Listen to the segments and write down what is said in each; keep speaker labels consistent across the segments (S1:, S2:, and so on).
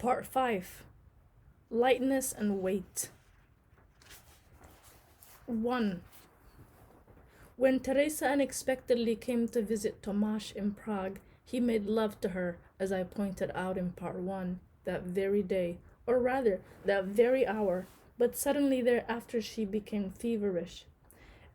S1: Part 5. Lightness and Weight. 1. When Teresa unexpectedly came to visit Tomasz in Prague, he made love to her, as I pointed out in Part 1, that very day, or rather, that very hour, but suddenly thereafter she became feverish.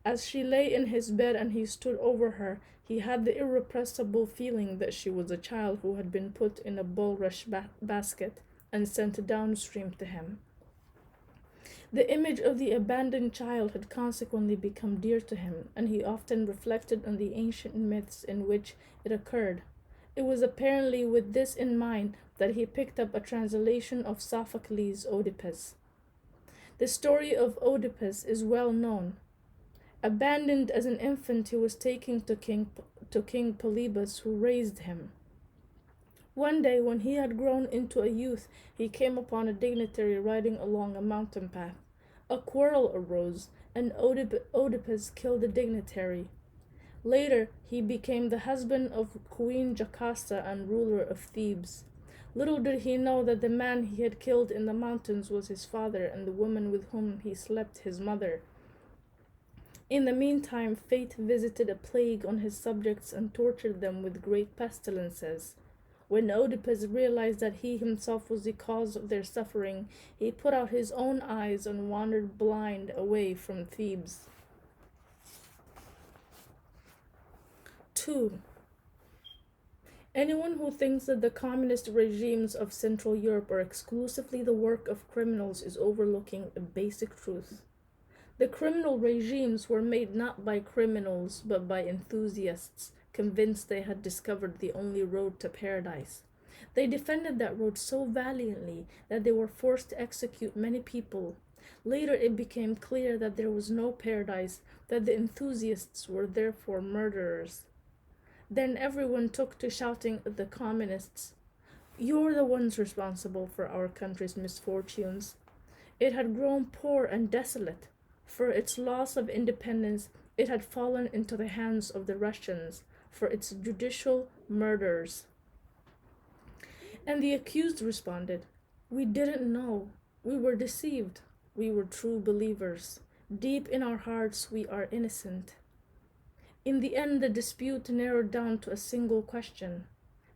S1: As she lay in his bed and he stood over her, he had the irrepressible feeling that she was a child who had been put in a bulrush basket and sent downstream to him. The image of the abandoned child had consequently become dear to him, and he often reflected on the ancient myths in which it occurred. It was apparently with this in mind that he picked up a translation of Sophocles' Oedipus. The story of Oedipus is well known. Abandoned as an infant, he was taken to King Polybus, who raised him. One day, when he had grown into a youth, he came upon a dignitary riding along a mountain path. A quarrel arose, and Oedipus killed the dignitary. Later, he became the husband of Queen Jocasta and ruler of Thebes. Little did he know that the man he had killed in the mountains was his father, and the woman with whom he slept his mother. In the meantime, fate visited a plague on his subjects and tortured them with great pestilences. When Oedipus realized that he himself was the cause of their suffering, he put out his own eyes and wandered blind away from Thebes. 2. Anyone who thinks that the communist regimes of Central Europe are exclusively the work of criminals is overlooking a basic truth. The criminal regimes were made not by criminals, but by enthusiasts, convinced they had discovered the only road to paradise. They defended that road so valiantly that they were forced to execute many people. Later it became clear that there was no paradise, that the enthusiasts were therefore murderers. Then everyone took to shouting at the communists, "You're the ones responsible for our country's misfortunes." It had grown poor and desolate. For its loss of independence, it had fallen into the hands of the Russians, for its judicial murders. And the accused responded, "We didn't know. We were deceived. We were true believers. Deep in our hearts, we are innocent." In the end, the dispute narrowed down to a single question.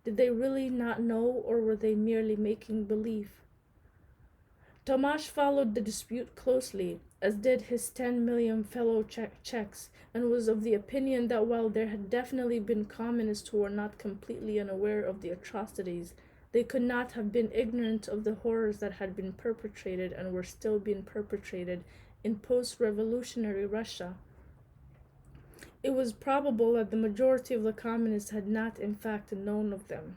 S1: Did they really not know, or were they merely making believe? Tomasz followed the dispute closely, as did his 10 million fellow Czechs, and was of the opinion that while there had definitely been communists who were not completely unaware of the atrocities, they could not have been ignorant of the horrors that had been perpetrated and were still being perpetrated in post-revolutionary Russia. It was probable that the majority of the communists had not in fact known of them.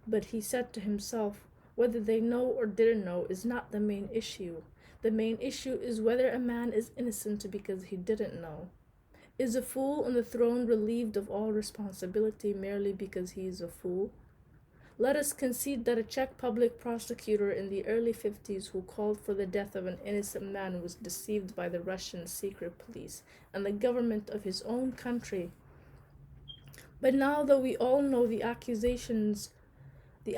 S1: But he said to himself, whether they know or didn't know is not the main issue. The main issue is whether a man is innocent because he didn't know. Is a fool on the throne relieved of all responsibility merely because he is a fool? Let us concede that a Czech public prosecutor in the early 50s who called for the death of an innocent man was deceived by the Russian secret police and the government of his own country. But now that we all know the accusations to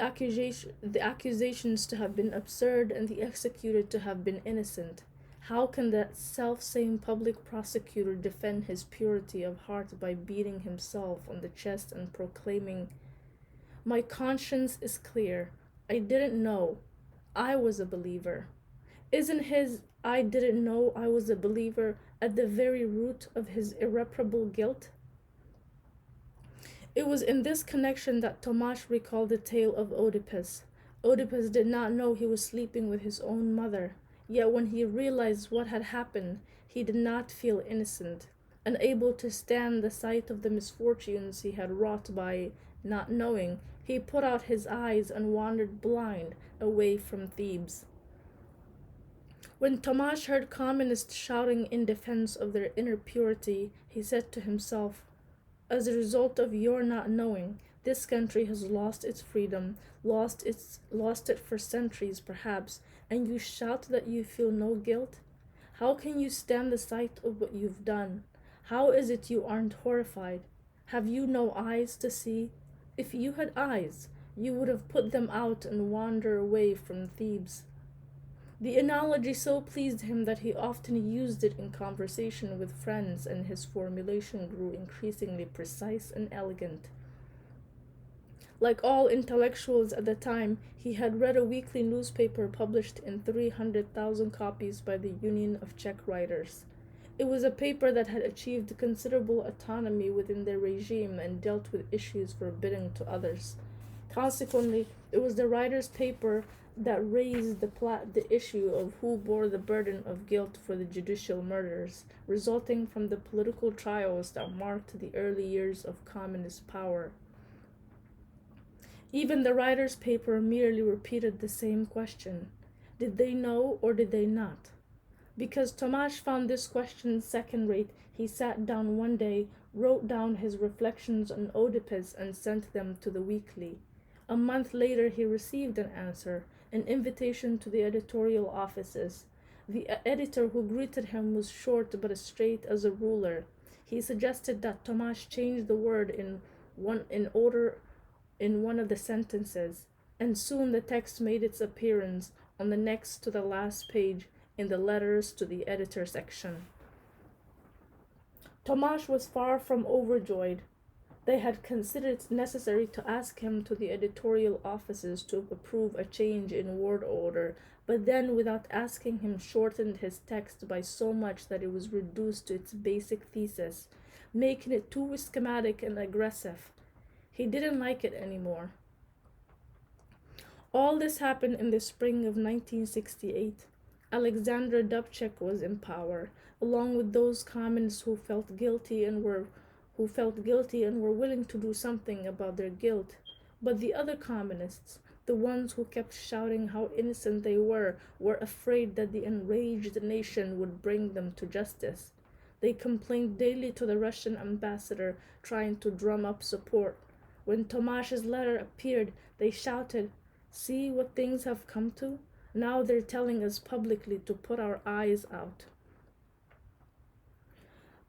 S1: have been absurd and the executed to have been innocent, how can that self-same public prosecutor defend his purity of heart by beating himself on the chest and proclaiming, "My conscience is clear. I didn't know. I was a believer"? Isn't his "I didn't know I was a believer" at the very root of his irreparable guilt? It was in this connection that Tomasz recalled the tale of Oedipus. Oedipus did not know he was sleeping with his own mother, yet when he realized what had happened, he did not feel innocent. Unable to stand the sight of the misfortunes he had wrought by not knowing, he put out his eyes and wandered blind away from Thebes. When Tomasz heard communists shouting in defense of their inner purity, he said to himself, "As a result of your not knowing, this country has lost its freedom, lost it for centuries perhaps, and you shout that you feel no guilt? How can you stand the sight of what you've done? How is it you aren't horrified? Have you no eyes to see? If you had eyes, You would have put them out and wander away from Thebes. The analogy so pleased him that he often used it in conversation with friends, and his formulation grew increasingly precise and elegant. Like all intellectuals at the time, he had read a weekly newspaper published in 300,000 copies by the Union of Czech Writers. It was a paper that had achieved considerable autonomy within their regime and dealt with issues forbidden to others. Consequently, it was the writer's paper that raised the issue of who bore the burden of guilt for the judicial murders resulting from the political trials that marked the early years of communist power. Even the writer's paper merely repeated the same question: did they know or did they not? Because Tomasz found this question second rate, he sat down one day, wrote down his reflections on Oedipus, and sent them to the weekly. A month later he received an answer, an invitation to the editorial offices. The editor who greeted him was short but as straight as a ruler. He suggested that Tomasz change the word in one of the sentences, and soon the text made its appearance on the next to the last page in the letters to the editor section. Tomasz was far from overjoyed. They had considered it necessary to ask him to the editorial offices to approve a change in word order, but then, without asking him, shortened his text by so much that it was reduced to its basic thesis, making it too schematic and aggressive. He didn't like it anymore. All this happened in the spring of 1968. Alexander Dubček was in power, along with those communists who felt guilty and were willing to do something about their guilt. But the other communists, the ones who kept shouting how innocent they were afraid that the enraged nation would bring them to justice. They complained daily to the Russian ambassador, trying to drum up support. When Tomasz's letter appeared, they shouted, "See what things have come to? Now they're telling us publicly to put our eyes out."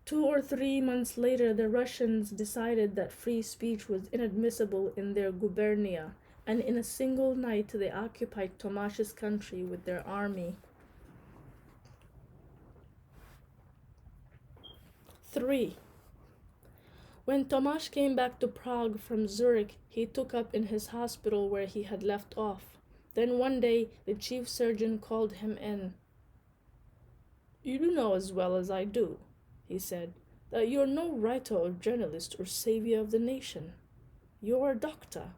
S1: 2 or 3 months later, the Russians decided that free speech was inadmissible in their gubernia, and in a single night they occupied Tomasz's country with their army. 3. When Tomasz came back to Prague from Zurich, he took up in his hospital where he had left off. Then one day the chief surgeon called him in. "You do know as well as I do," he said, "that you're no writer or journalist or savior of the nation. You're a doctor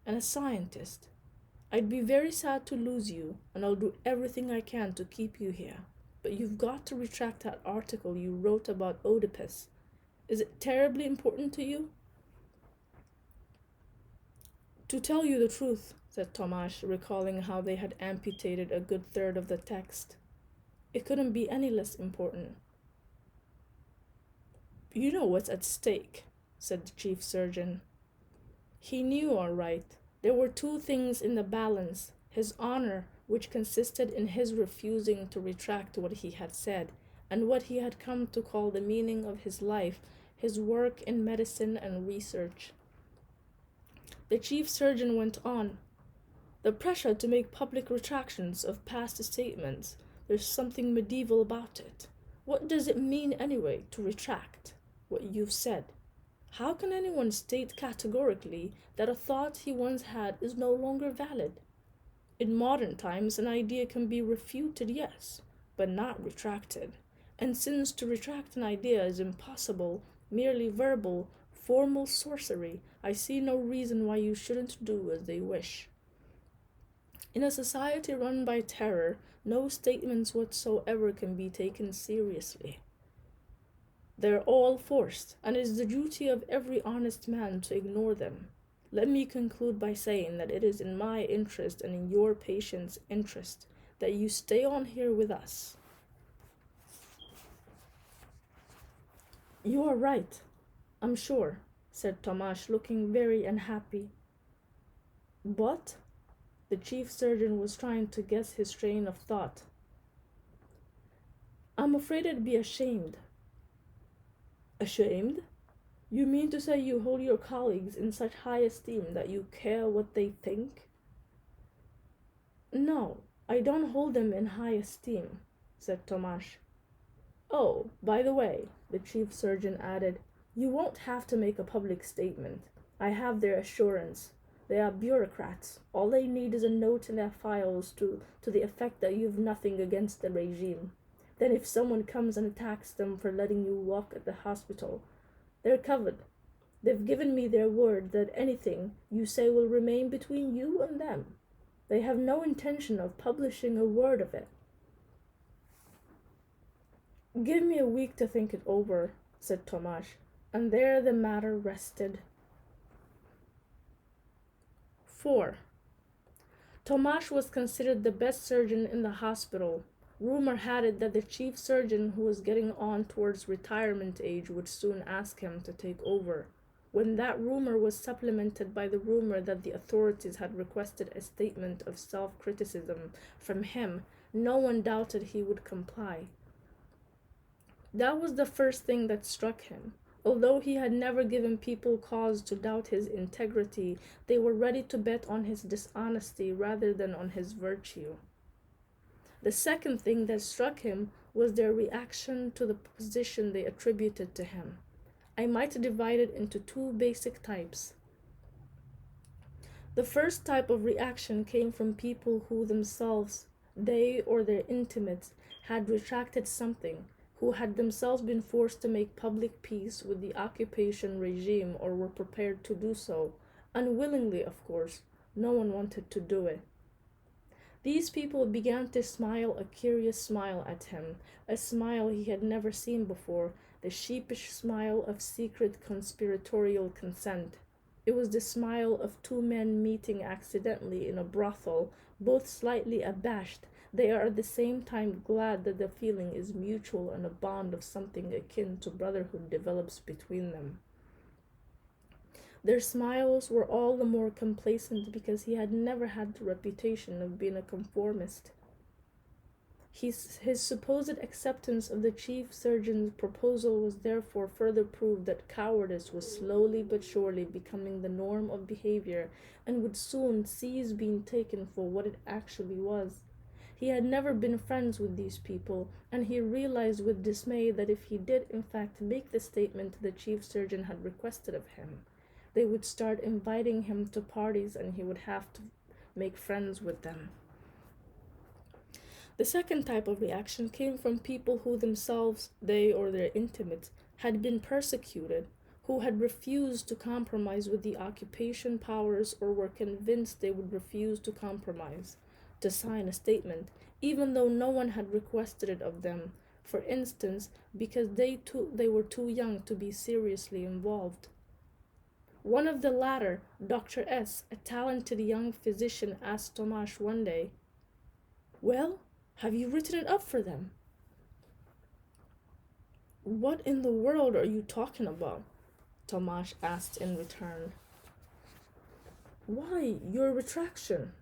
S1: and a scientist. I'd be very sad to lose you, and I'll do everything I can to keep you here. But you've got to retract that article you wrote about Oedipus. Is it terribly important to you?" "To tell you the truth," said Tomasz, recalling how they had amputated a good third of the text, "it couldn't be any less important." "You know what's at stake," said the chief surgeon. He knew all right. There were two things in the balance: his honor, which consisted in his refusing to retract what he had said, and what he had come to call the meaning of his life, his work in medicine and research. The chief surgeon went on. "The pressure to make public retractions of past statements, there's something medieval about it. What does it mean anyway, to retract what you've said? How can anyone state categorically that a thought he once had is no longer valid? In modern times, an idea can be refuted, yes, but not retracted. And since to retract an idea is impossible, merely verbal, formal sorcery, I see no reason why you shouldn't do as they wish. In a society run by terror, no statements whatsoever can be taken seriously. They're all forced, and it is the duty of every honest man to ignore them. Let me conclude by saying that it is in my interest and in your patient's interest that you stay on here with us." "You are right, I'm sure," said Tomasz, looking very unhappy. "But," the chief surgeon was trying to guess his train of thought, "I'm afraid I'd be ashamed." "Ashamed?" You mean to say you hold your colleagues in such high esteem that you care what they think? No, I don't hold them in high esteem, said Tomasz. Oh, by the way, the chief surgeon added, you won't have to make a public statement. I have their assurance. They are bureaucrats. All they need is a note in their files to the effect that you've nothing against the regime. Then if someone comes and attacks them for letting you walk at the hospital, they're covered. They've given me their word that anything you say will remain between you and them. They have no intention of publishing a word of it. Give me a week to think it over, said Tomasz, and there the matter rested. 4. Tomasz was considered the best surgeon in the hospital. Rumor had it that the chief surgeon, who was getting on towards retirement age, would soon ask him to take over. When that rumor was supplemented by the rumor that the authorities had requested a statement of self-criticism from him, no one doubted he would comply. That was the first thing that struck him. Although he had never given people cause to doubt his integrity, they were ready to bet on his dishonesty rather than on his virtue. The second thing that struck him was their reaction to the position they attributed to him. I might divide it into two basic types. The first type of reaction came from people who themselves, they or their intimates, had retracted something, who had themselves been forced to make public peace with the occupation regime or were prepared to do so, unwillingly of course. No one wanted to do it. These people began to smile a curious smile at him, a smile he had never seen before, the sheepish smile of secret conspiratorial consent. It was the smile of two men meeting accidentally in a brothel, both slightly abashed. They are at the same time glad that the feeling is mutual and a bond of something akin to brotherhood develops between them. Their smiles were all the more complacent because he had never had the reputation of being a conformist. His supposed acceptance of the chief surgeon's proposal was therefore further proof that cowardice was slowly but surely becoming the norm of behavior and would soon cease being taken for what it actually was. He had never been friends with these people, and he realized with dismay that if he did in fact make the statement the chief surgeon had requested of him, they would start inviting him to parties and he would have to make friends with them. The second type of reaction came from people who themselves, they or their intimates, had been persecuted, who had refused to compromise with the occupation powers or were convinced they would refuse to compromise, to sign a statement, even though no one had requested it of them, for instance, because they were too young to be seriously involved. One of the latter, Dr. S., a talented young physician, asked Tomasz one day, "Well, have you written it up for them?" "What in the world are you talking about?" Tomasz asked in return. "Why, your retraction,"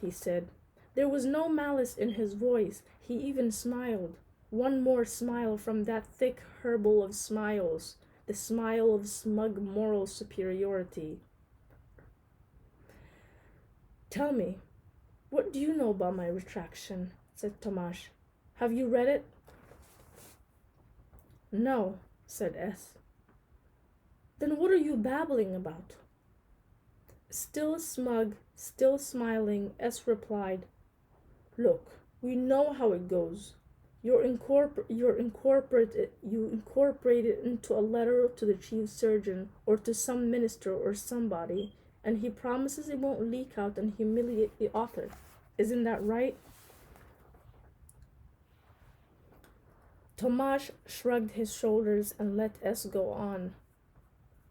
S1: he said. There was no malice in his voice. He even smiled. One more smile from that thick herbal of smiles, the smile of smug moral superiority. "Tell me, what do you know about my retraction?" said Tomasz. "Have you read it?" "No," said S. "Then what are you babbling about?" Still smug, still smiling, S replied, "Look, we know how it goes. You incorporate it into a letter to the chief surgeon or to some minister or somebody, and he promises it won't leak out and humiliate the author. Isn't that right?" Tomasz shrugged his shoulders and let S go on.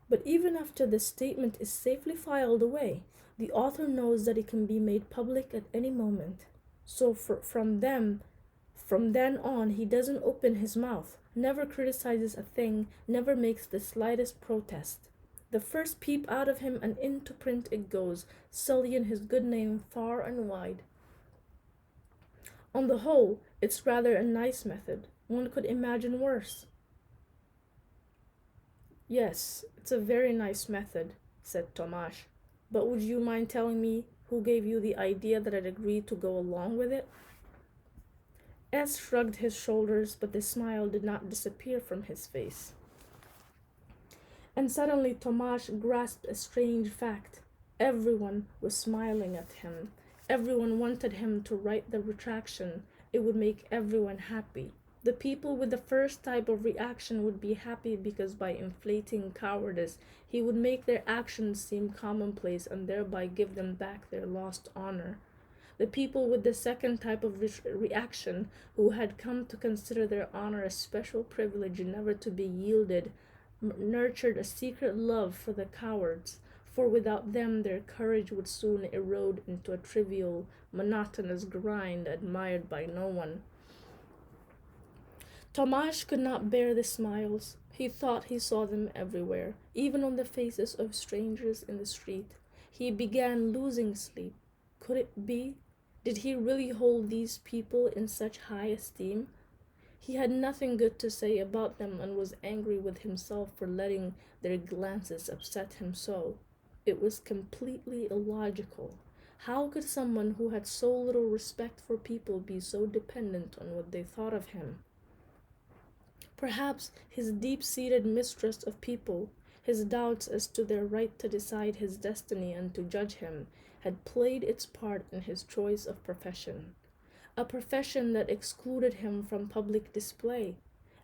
S1: "But even after the statement is safely filed away, the author knows that it can be made public at any moment. So from then on, he doesn't open his mouth, never criticizes a thing, never makes the slightest protest. The first peep out of him and into print it goes, sullying his good name far and wide. On the whole, it's rather a nice method. One could imagine worse." Yes, it's a very nice method, said Tomasz. But would you mind telling me who gave you the idea that I'd agreed to go along with it? S shrugged his shoulders, but the smile did not disappear from his face. And suddenly Tomasz grasped a strange fact. Everyone was smiling at him. Everyone wanted him to write the retraction. It would make everyone happy. The people with the first type of reaction would be happy because by inflating cowardice, he would make their actions seem commonplace and thereby give them back their lost honor. The people with the second type of reaction, who had come to consider their honor a special privilege never to be yielded, nurtured a secret love for the cowards, for without them their courage would soon erode into a trivial, monotonous grind admired by no one. Tomasz could not bear the smiles. He thought he saw them everywhere, even on the faces of strangers in the street. He began losing sleep. Could it be? Did he really hold these people in such high esteem? He had nothing good to say about them and was angry with himself for letting their glances upset him so. It was completely illogical. How could someone who had so little respect for people be so dependent on what they thought of him? Perhaps his deep-seated mistrust of people, his doubts as to their right to decide his destiny and to judge him, had played its part in his choice of profession. A profession that excluded him from public display.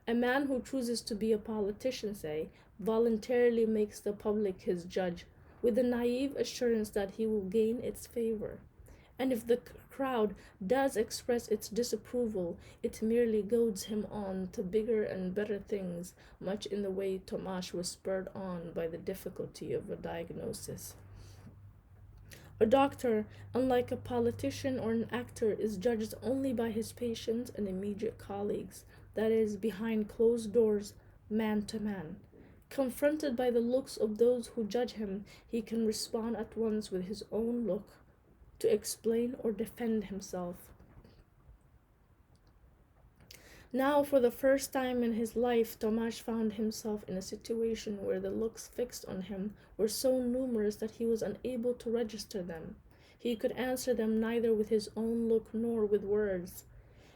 S1: A man who chooses to be a politician, say, voluntarily makes the public his judge, with the naive assurance that he will gain its favor. And if the crowd does express its disapproval, it merely goads him on to bigger and better things, much in the way Tomasz was spurred on by the difficulty of a diagnosis. A doctor, unlike a politician or an actor, is judged only by his patients and immediate colleagues, that is, behind closed doors, man to man. Confronted by the looks of those who judge him, he can respond at once with his own look to explain or defend himself. Now, for the first time in his life, Tomasz found himself in a situation where the looks fixed on him were so numerous that he was unable to register them. He could answer them neither with his own look nor with words.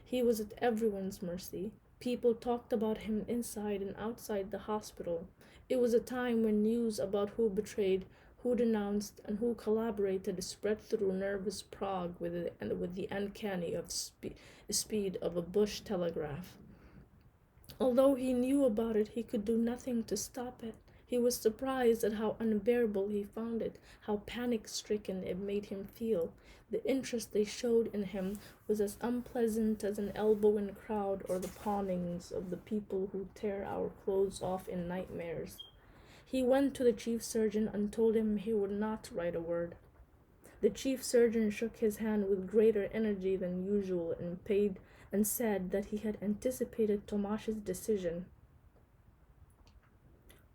S1: He was at everyone's mercy. People talked about him inside and outside the hospital. It was a time when news about who betrayed, who denounced, and who collaborated spread through nervous Prague with the uncanny speed of a bush telegraph. Although he knew about it, he could do nothing to stop it. He was surprised at how unbearable he found it, how panic-stricken it made him feel. The interest they showed in him was as unpleasant as an elbowing crowd or the pawnings of the people who tear our clothes off in nightmares. He went to the chief surgeon and told him he would not write a word. The chief surgeon shook his hand with greater energy than usual and said that he had anticipated Tomasz's decision.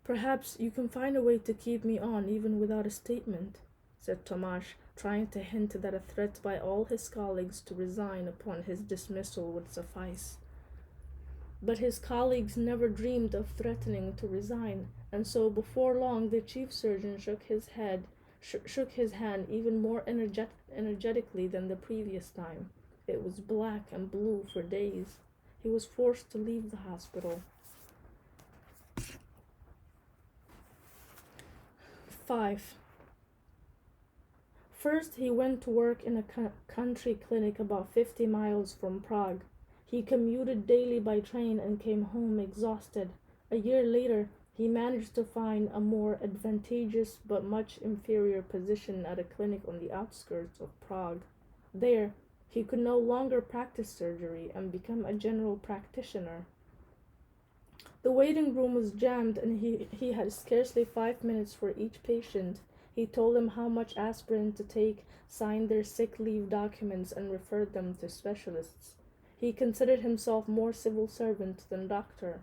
S1: "Perhaps you can find a way to keep me on even without a statement," said Tomasz, trying to hint that a threat by all his colleagues to resign upon his dismissal would suffice. But his colleagues never dreamed of threatening to resign, and so before long the chief surgeon shook his hand even more energetically than the previous time. It was black and blue for days. He was forced to leave the hospital. 5. First, he went to work in a country clinic about 50 miles from Prague. He commuted daily by train and came home exhausted. A year later, he managed to find a more advantageous but much inferior position at a clinic on the outskirts of Prague. There, he could no longer practice surgery and become a general practitioner. The waiting room was jammed and he had scarcely 5 minutes for each patient. He told them how much aspirin to take, signed their sick leave documents, and referred them to specialists. He considered himself more civil servant than doctor.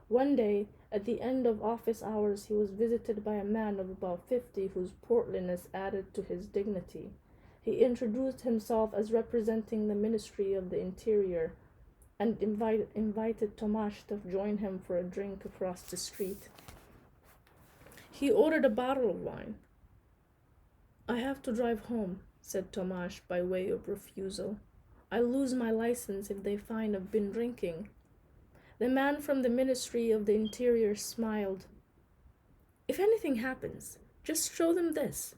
S1: One day, at the end of office hours, he was visited by a man of about 50 whose portliness added to his dignity. He introduced himself as representing the Ministry of the Interior and invited Tomasz to join him for a drink across the street. He ordered a bottle of wine. I have to drive home, said Tomasz by way of refusal. I lose my license if they find I've been drinking. The man from the Ministry of the Interior smiled. If anything happens, just show them this.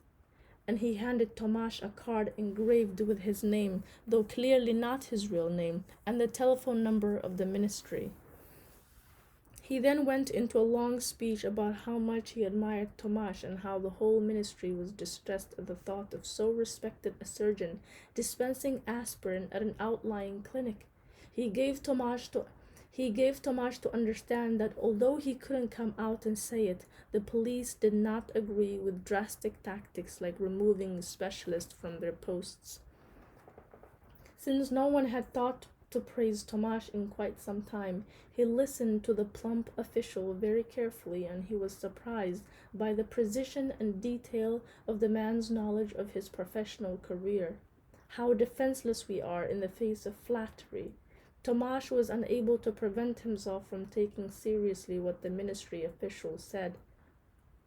S1: And he handed Tomasz a card engraved with his name, though clearly not his real name, and the telephone number of the ministry. He then went into a long speech about how much he admired Tomasz and how the whole ministry was distressed at the thought of so respected a surgeon dispensing aspirin at an outlying clinic. He gave Tomasz to understand that although he couldn't come out and say it, the police did not agree with drastic tactics like removing specialists from their posts. Since no one had thought to praise Tomasz in quite some time, he listened to the plump official very carefully, and he was surprised by the precision and detail of the man's knowledge of his professional career. How defenseless we are in the face of flattery. Tomasz was unable to prevent himself from taking seriously what the ministry official said.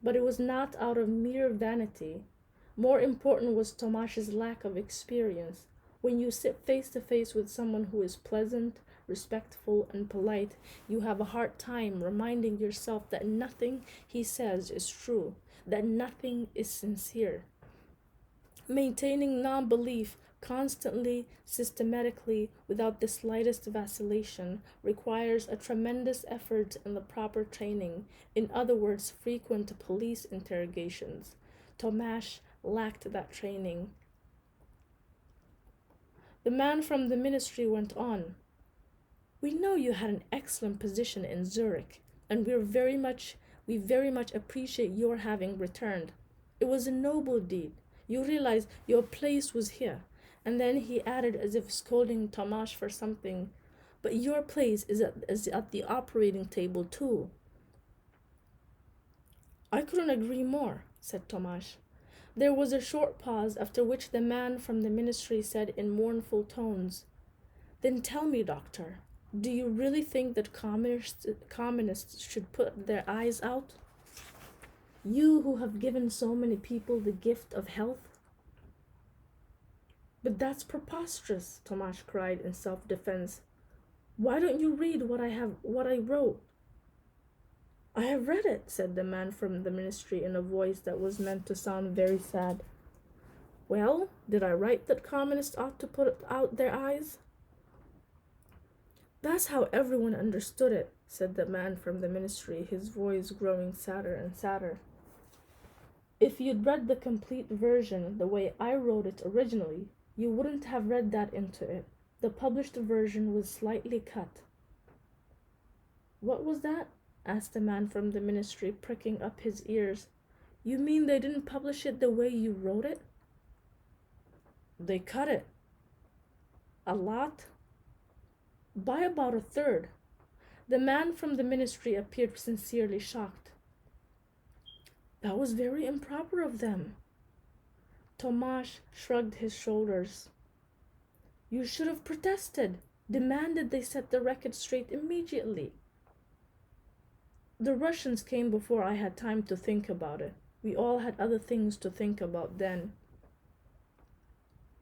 S1: But it was not out of mere vanity. More important was Tomasz's lack of experience. When you sit face to face with someone who is pleasant, respectful, and polite, you have a hard time reminding yourself that nothing he says is true, that nothing is sincere. Maintaining non-belief constantly, systematically, without the slightest vacillation, requires a tremendous effort and the proper training, in other words, frequent police interrogations. Tomasz lacked that training. The man from the ministry went on. We know you had an excellent position in Zurich, and we very much appreciate your having returned. It was a noble deed. You realize your place was here. And then he added, as if scolding Tomasz for something, but your place is at the operating table too. I couldn't agree more, said Tomasz. There was a short pause, after which the man from the ministry said in mournful tones, Then tell me, doctor, do you really think that communists should put their eyes out? You who have given so many people the gift of health? But that's preposterous, Tomasz cried in self-defense. Why don't you read what I wrote? I have read it, said the man from the ministry in a voice that was meant to sound very sad. Well, did I write that communists ought to put out their eyes? That's how everyone understood it, said the man from the ministry, his voice growing sadder and sadder. If you'd read the complete version the way I wrote it originally, you wouldn't have read that into it. The published version was slightly cut. What was that? Asked the man from the ministry, pricking up his ears. You mean they didn't publish it the way you wrote it? They cut it. A lot? By about a third. The man from the ministry appeared sincerely shocked. That was very improper of them. Tomasz shrugged his shoulders. You should have protested, demanded they set the record straight immediately. The Russians came before I had time to think about it. We all had other things to think about then.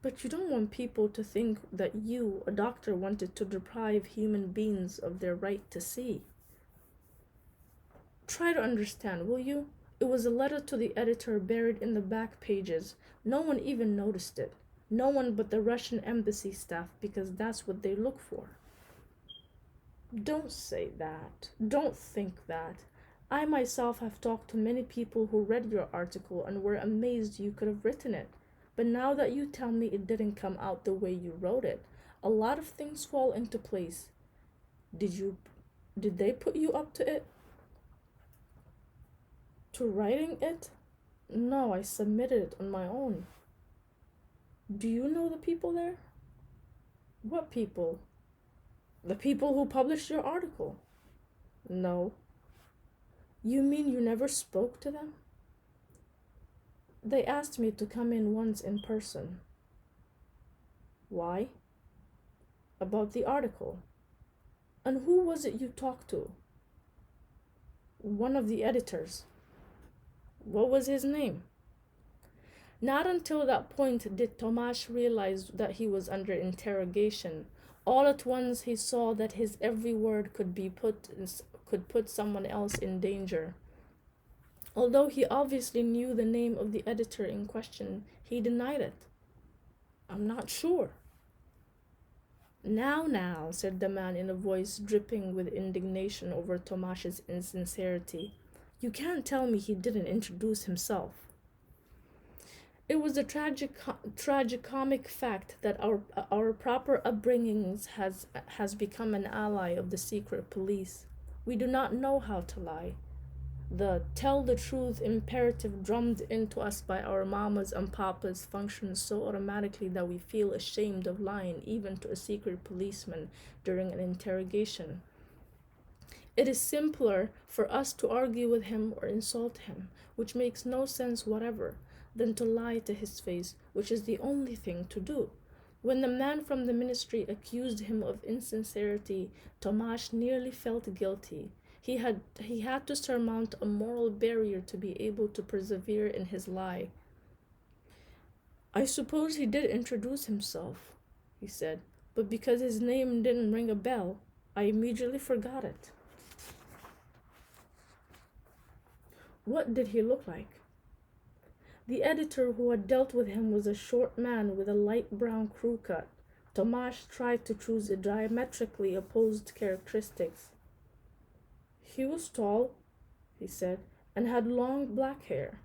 S1: But you don't want people to think that you, a doctor, wanted to deprive human beings of their right to see. Try to understand, will you? It was a letter to the editor buried in the back pages. No one even noticed it. No one but the Russian embassy staff, because that's what they look for. Don't say that. Don't think that. I myself have talked to many people who read your article and were amazed you could have written it. But now that you tell me it didn't come out the way you wrote it, a lot of things fall into place. Did they put you up to it? To writing it? No, I submitted it on my own. Do you know the people there? What people? The people who published your article. No. You mean you never spoke to them? They asked me to come in once in person. Why? About the article. And who was it you talked to? One of the editors. What was his name? Not until that point did Tomasz realize that he was under interrogation. All at once he saw that his every word could put someone else in danger. Although he obviously knew the name of the editor in question, he denied it. I'm not sure. Now, said the man in a voice dripping with indignation over Tomasz's insincerity. You can't tell me he didn't introduce himself. It was a tragicomic fact that our proper upbringings has become an ally of the secret police. We do not know how to lie. The tell the truth imperative drummed into us by our mamas and papas functions so automatically that we feel ashamed of lying even to a secret policeman during an interrogation. It is simpler for us to argue with him or insult him, which makes no sense whatever, than to lie to his face, which is the only thing to do. When the man from the ministry accused him of insincerity, Tomasz nearly felt guilty. He had to surmount a moral barrier to be able to persevere in his lie. I suppose he did introduce himself, he said, but because his name didn't ring a bell, I immediately forgot it. What did he look like? The editor who had dealt with him was a short man with a light brown crew cut. Tomasz tried to choose a diametrically opposed characteristics. He was tall, he said, and had long black hair.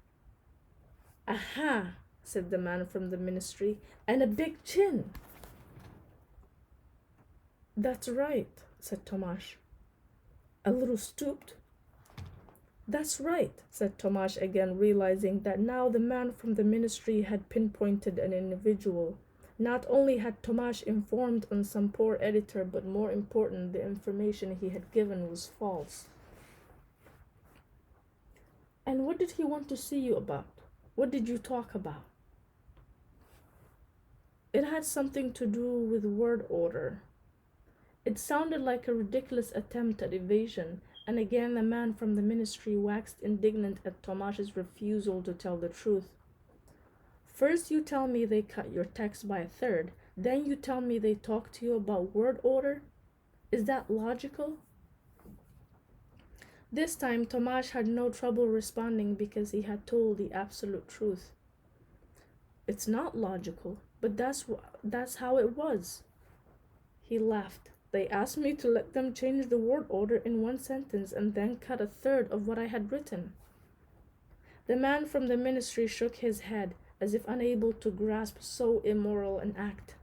S1: Aha, said the man from the ministry, and a big chin. That's right, said Tomasz. A little stooped. That's right, said Tomasz again, realizing that now the man from the ministry had pinpointed an individual. Not only had Tomasz informed on some poor editor, but more important, the information he had given was false. And what did he want to see you about? What did you talk about? It had something to do with word order. It sounded like a ridiculous attempt at evasion, and again the man from the ministry waxed indignant at Tomasz's refusal to tell the truth. First you tell me they cut your text by a third, then you tell me they talked to you about word order? Is that logical? This time Tomasz had no trouble responding because he had told the absolute truth. It's not logical, but that's how it was. He laughed. They asked me to let them change the word order in one sentence and then cut a third of what I had written. The man from the ministry shook his head as if unable to grasp so immoral an act.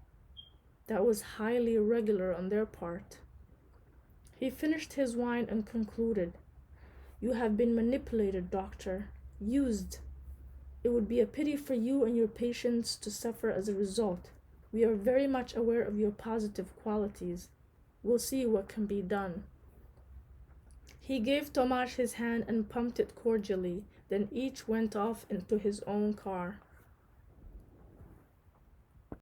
S1: That was highly irregular on their part. He finished his wine and concluded, You have been manipulated, doctor, used. It would be a pity for you and your patients to suffer as a result. We are very much aware of your positive qualities. We'll see what can be done. He gave Tomasz his hand and pumped it cordially, then each went off into his own car.